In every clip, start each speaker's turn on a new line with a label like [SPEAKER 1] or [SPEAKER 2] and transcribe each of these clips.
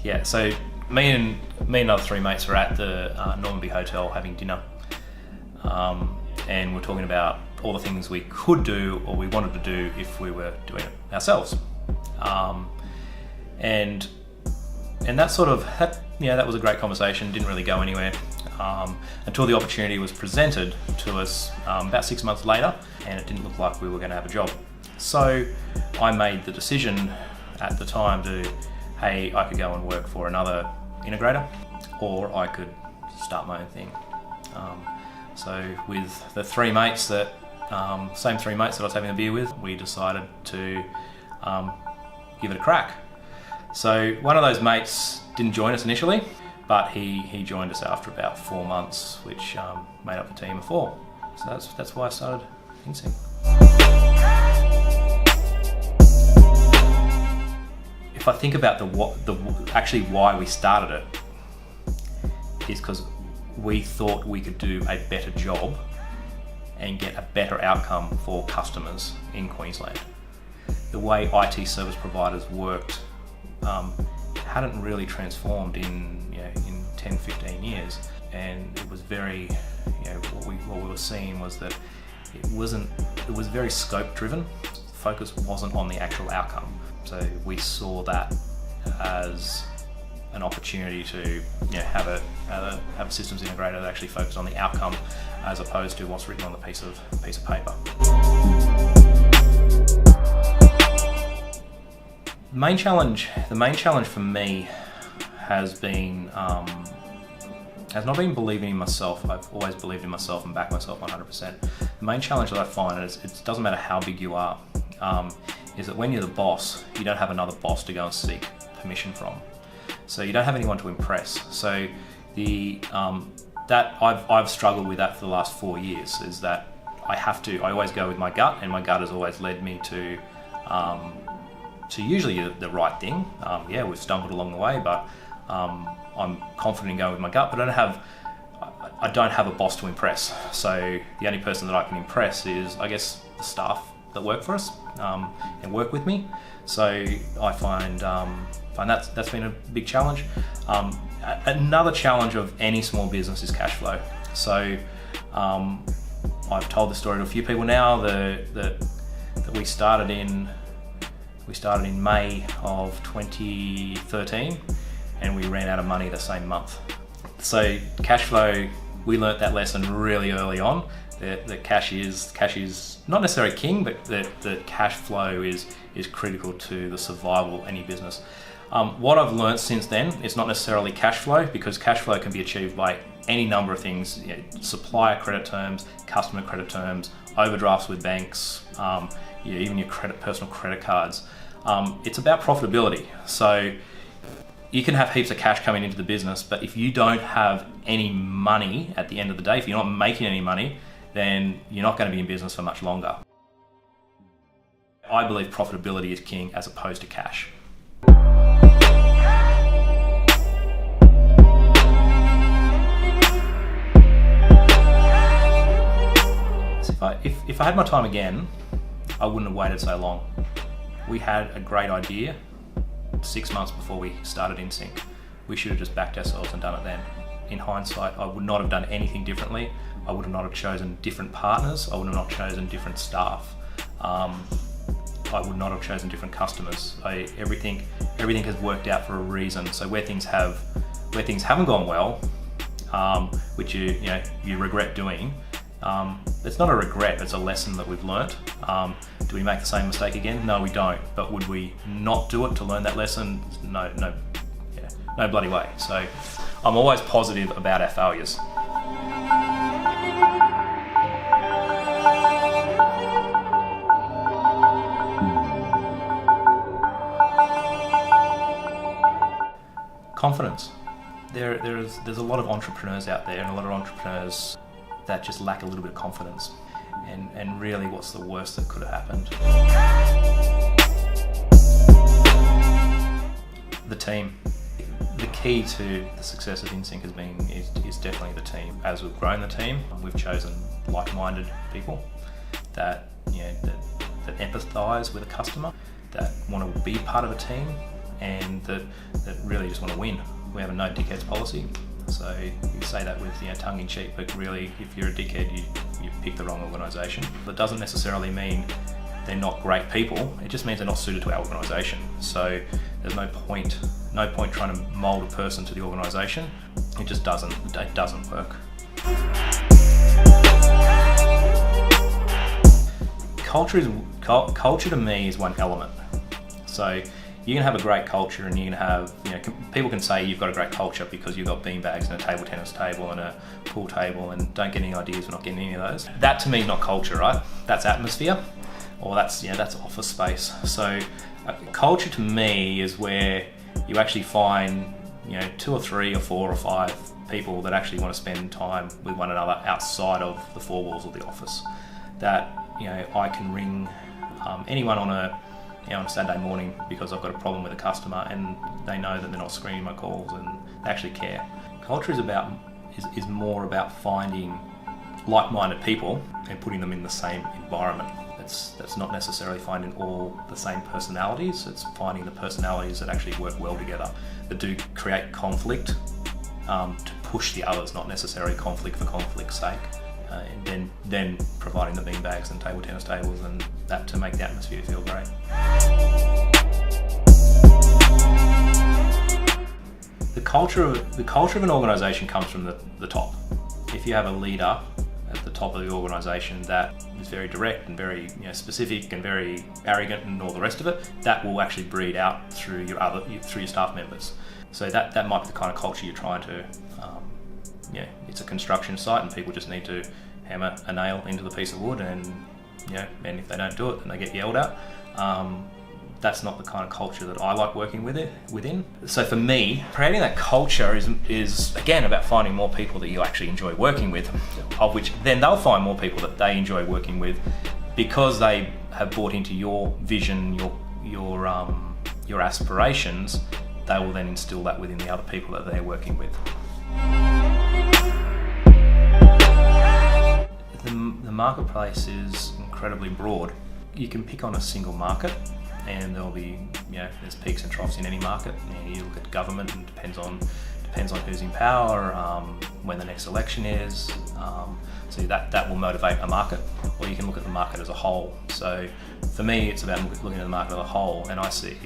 [SPEAKER 1] Yeah, so me and other three mates were at the Normanby Hotel having dinner, and we're talking about all the things we could do or we wanted to do if we were doing it ourselves, and that sort of that was a great conversation. Didn't really go anywhere until the opportunity was presented to us about 6 months later, and it didn't look like we were going to have a job. So I made the decision at the time I could go and work for another integrator, or I could start my own thing. So with the three mates same three mates that I was having a beer with, we decided to give it a crack. So one of those mates didn't join us initially, but he joined us after about 4 months, which made up the team of 4. So that's why I started InSync. If I think about actually why we started it, is because we thought we could do a better job and get a better outcome for customers in Queensland. The way IT service providers worked hadn't really transformed in 10, 15 years, and it was very, what we were seeing was that it was very scope driven. Focus wasn't on the actual outcome. So we saw that as an opportunity to have a systems integrator that actually focused on the outcome as opposed to what's written on the piece of paper. The main challenge for me has not been believing in myself. I've always believed in myself and backed myself 100%. The main challenge that I find is it doesn't matter how big you are, is that when you're the boss, you don't have another boss to go and seek permission from. So you don't have anyone to impress. So I've struggled with that for the last 4 years, is that I always go with my gut, and my gut has always led me to usually the right thing. We've stumbled along the way, but I'm confident in going with my gut, but I don't have a boss to impress. So the only person that I can impress is, I guess, the staff that work for us and work with me. So I find that's been a big challenge. Another challenge of any small business is cash flow. So I've told the story to a few people now that we started in May of 2013, and we ran out of money the same month. So cash flow, we learnt that lesson really early on. That cash is not necessarily king, but that cash flow is critical to the survival of any business. What I've learnt since then, it's not necessarily cash flow, because cash flow can be achieved by any number of things: supplier credit terms, customer credit terms, overdrafts with banks, even your personal credit cards. It's about profitability. So you can have heaps of cash coming into the business, but if you don't have any money at the end of the day, if you're not making any money, then you're not going to be in business for much longer. I believe profitability is king as opposed to cash. So if I had my time again, I wouldn't have waited so long. We had a great idea 6 months before we started InSync. We should have just backed ourselves and done it then. In hindsight, I would not have done anything differently. I would not have chosen different partners. I would have not chosen different staff. I would not have chosen different customers. Everything has worked out for a reason. So where things haven't gone well, which you regret doing, it's not a regret, it's a lesson that we've learnt. Do we make the same mistake again? No, we don't. But would we not do it to learn that lesson? No bloody way. So I'm always positive about our failures. Confidence. There's a lot of entrepreneurs out there, and a lot of entrepreneurs that just lack a little bit of confidence. And really, what's the worst that could have happened? The team. The key to the success of InSync is definitely the team. As we've grown the team, we've chosen like-minded people that empathise with a customer, that want to be part of a team, and that really just want to win. We have a no dickheads policy. So you say that with tongue in cheek, but really if you're a dickhead, you pick the wrong organisation. That doesn't necessarily mean they're not great people, it just means they're not suited to our organisation. So there's no point trying to mould a person to the organisation. It just doesn't work. Culture to me is one element. So you can have a great culture, and you can have, people can say you've got a great culture because you've got beanbags and a table tennis table and a pool table, and don't get any ideas, we're not getting any of those. That to me is not culture, right? That's atmosphere, or that's office space. So culture to me is where you actually find 2 or 3 or 4 or 5 people that actually want to spend time with one another outside of the 4 walls of the office. That I can ring anyone on a Saturday morning because I've got a problem with a customer, and they know that they're not screening my calls and they actually care. Culture is more about finding like-minded people and putting them in the same environment. That's not necessarily finding all the same personalities, it's finding the personalities that actually work well together, that do create conflict to push the others, not necessarily conflict for conflict's sake. And then providing the beanbags and table tennis tables and that to make the atmosphere feel great. The culture of an organisation comes from the top. If you have a leader at the top of the organisation that is very direct and very specific and very arrogant and all the rest of it, that will actually breed out through your staff members. So that might be the kind of culture you're trying to. It's a construction site and people just need to hammer a nail into the piece of wood, and if they don't do it, then they get yelled at. That's not the kind of culture that I like working within. So for me, creating that culture is again about finding more people that you actually enjoy working with, of which then they'll find more people that they enjoy working with because they have bought into your vision, your aspirations. They will then instill that within the other people that they're working with. The marketplace is incredibly broad. You can pick on a single market, and there'll be, there's peaks and troughs in any market. You look at government, and depends on who's in power, when the next election is. So that will motivate a market. Or you can look at the market as a whole. So for me, it's about looking at the market as a whole, and I see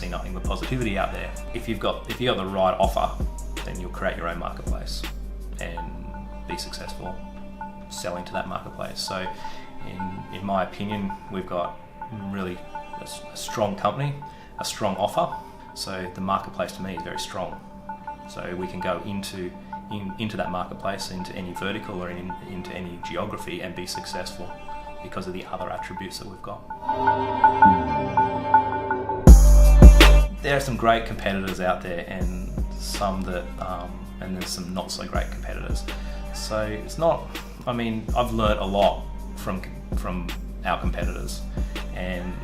[SPEAKER 1] nothing but positivity out there. If you've got the right offer, then you'll create your own marketplace and be successful selling to that marketplace. So in my opinion, we've got really a strong company, a strong offer. So the marketplace to me is very strong. So we can go into that marketplace, into any vertical or into any geography, and be successful because of the other attributes that we've got. There are some great competitors out there, and some that and there's some not so great competitors. So it's not. I've learnt a lot from our competitors, and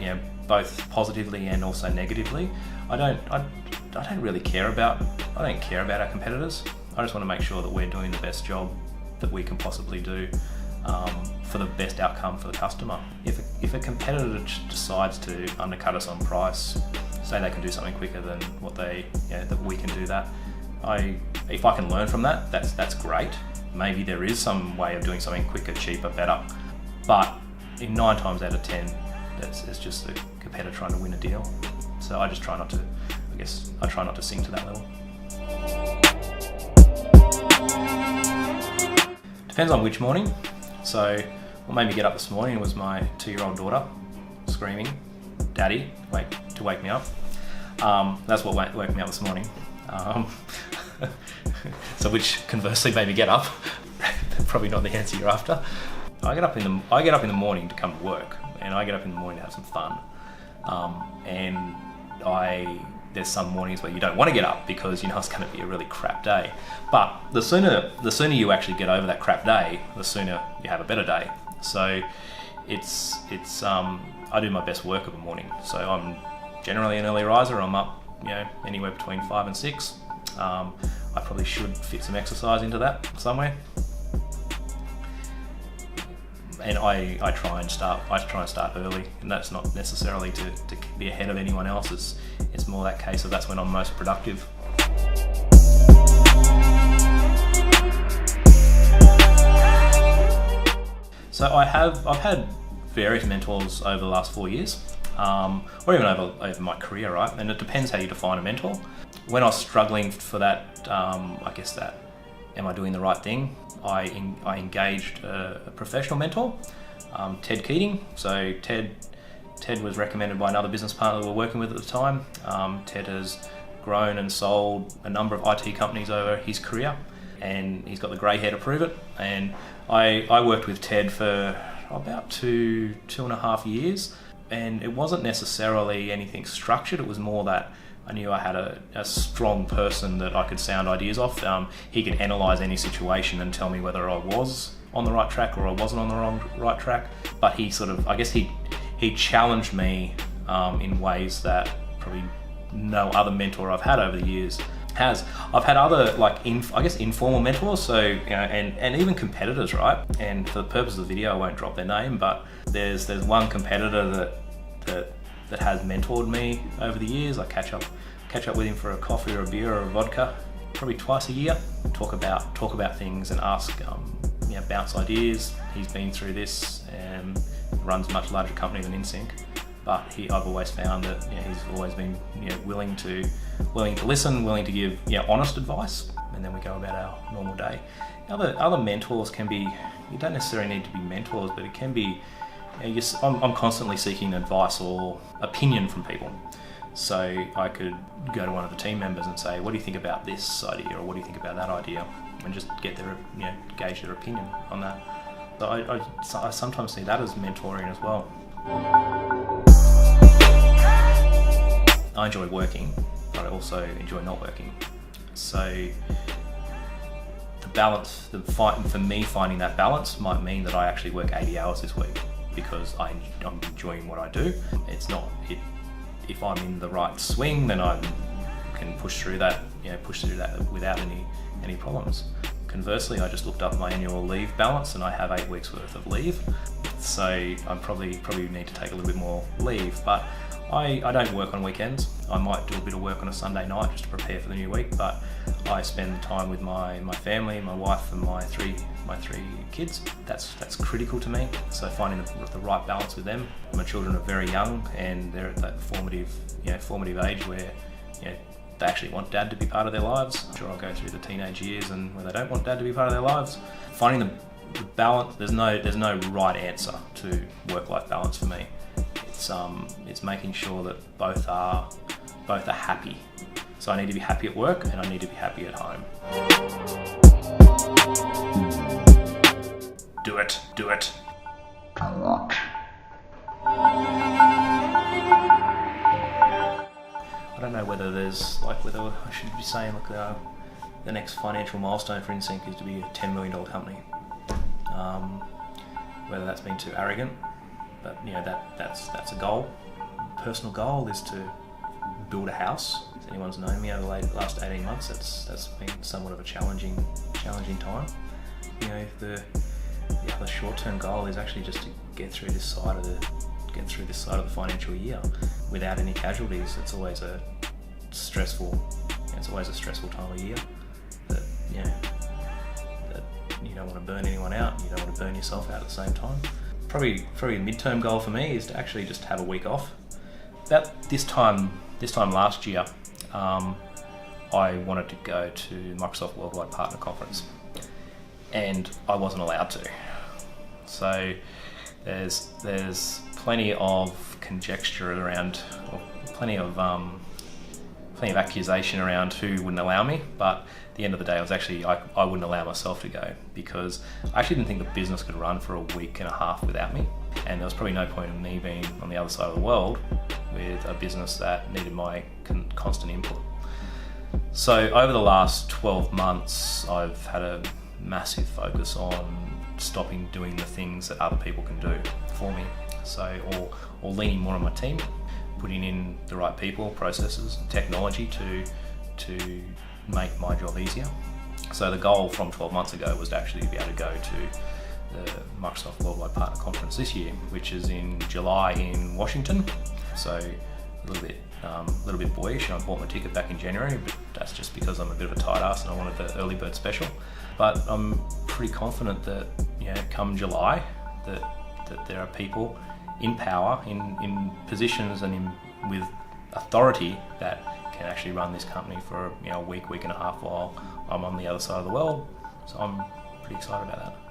[SPEAKER 1] both positively and also negatively. I don't really care about our competitors. I just want to make sure that we're doing the best job that we can possibly do for the best outcome for the customer. If a competitor decides to undercut us on price, say they can do something quicker than what that we can do that. If I can learn from that, that's great. Maybe there is some way of doing something quicker, cheaper, better. But in 9 times out of 10, it's just a competitor trying to win a deal. So I just try not to. I try not to sing to that level. Depends on which morning. So what made me get up this morning was my 2-year-old daughter screaming, "Daddy, wake me up." That's what woke me up this morning. So which conversely made me get up. Probably not the answer you're after. I get up in the morning to come to work, and I get up in the morning to have some fun. There's some mornings where you don't want to get up because it's going to be a really crap day. But the sooner you actually get over that crap day, the sooner you have a better day. So it's I do my best work of a morning. So I'm generally an early riser. I'm up anywhere between 5 and 6. I probably should fit some exercise into that somewhere. And I try and start early, and that's not necessarily to be ahead of anyone else. It's more that case of that's when I'm most productive. So I've had various mentors over the last 4 years, or even over my career, right? And it depends how you define a mentor. When I was struggling for that, I guess that, am I doing the right thing? I engaged a professional mentor, Ted Keating. So Ted was recommended by another business partner that we were working with at the time. Ted has grown and sold a number of IT companies over his career, and he's got the grey hair to prove it. And I worked with Ted for about 2.5 years, and it wasn't necessarily anything structured. It was more that I knew I had a strong person that I could sound ideas off. He could analyse any situation and tell me whether I was on the right track or I wasn't on the right track. But he sort of, I guess he challenged me in ways that probably no other mentor I've had over the years has. I've had other informal mentors, so and even competitors, right? And for the purpose of the video, I won't drop their name, but there's one competitor that has mentored me over the years. I catch up with him for a coffee or a beer or a vodka probably twice a year. Talk about things and ask, bounce ideas. He's been through this and runs a much larger company than InSync, but I've always found that he's always been willing to listen, willing to give honest advice, and then we go about our normal day. Other mentors can be, you don't necessarily need to be mentors, but it can be. I'm constantly seeking advice or opinion from people. So I could go to one of the team members and say, what do you think about this idea, or what do you think about that idea, and just get their, gauge their opinion on that. So I sometimes see that as mentoring as well. I enjoy working, but I also enjoy not working. So the balance, for me, finding that balance might mean that I actually work 80 hours this week, because I'm enjoying what I do. It's not if I'm in the right swing, then I can push through that without any problems. Conversely, I just looked up my annual leave balance, and I have 8 weeks worth of leave. So I probably need to take a little bit more leave, but I don't work on weekends. I might do a bit of work on a Sunday night just to prepare for the new week, but I spend time with my family, my wife, and my three kids. That's critical to me. So finding the right balance with them. My children are very young, and they're at that formative age where they actually want dad to be part of their lives. I'm sure I'll go through the teenage years and where they don't want dad to be part of their lives. Finding the balance. There's no right answer to work-life balance for me. It's making sure that both are happy. So I need to be happy at work, and I need to be happy at home. Do it. I don't know whether I should be saying the next financial milestone for InSync is to be a $10 million company. Whether that's been too arrogant, but that's a goal. Personal goal is to build a house. If anyone's known me over the last 18 months, that's been somewhat of a challenging time. The short-term goal is actually just to get through this side of the financial year without any casualties. It's always a stressful time of year that you don't want to burn anyone out. You don't want to burn yourself out at the same time. Probably a midterm goal for me is to actually just have a week off. About this time last year, I wanted to go to Microsoft Worldwide Partner Conference, and I wasn't allowed to. So there's plenty of conjecture around, or plenty of accusation around who wouldn't allow me, but at the end of the day, I wouldn't allow myself to go, because I actually didn't think the business could run for a week and a half without me, and there was probably no point in me being on the other side of the world with a business that needed my constant input. So over the last 12 months, I've had a massive focus on stopping doing the things that other people can do for me. So, or leaning more on my team, putting in the right people, processes, and technology to make my job easier. So the goal from 12 months ago was to actually be able to go to the Microsoft Worldwide Partner Conference this year, which is in July in Washington. So a little bit boyish, and I bought my ticket back in January, but that's just because I'm a bit of a tight ass and I wanted the early bird special. But I'm pretty confident that come July that there are people in power, in positions and with authority that can actually run this company for a week and a half while I'm on the other side of the world. So I'm pretty excited about that.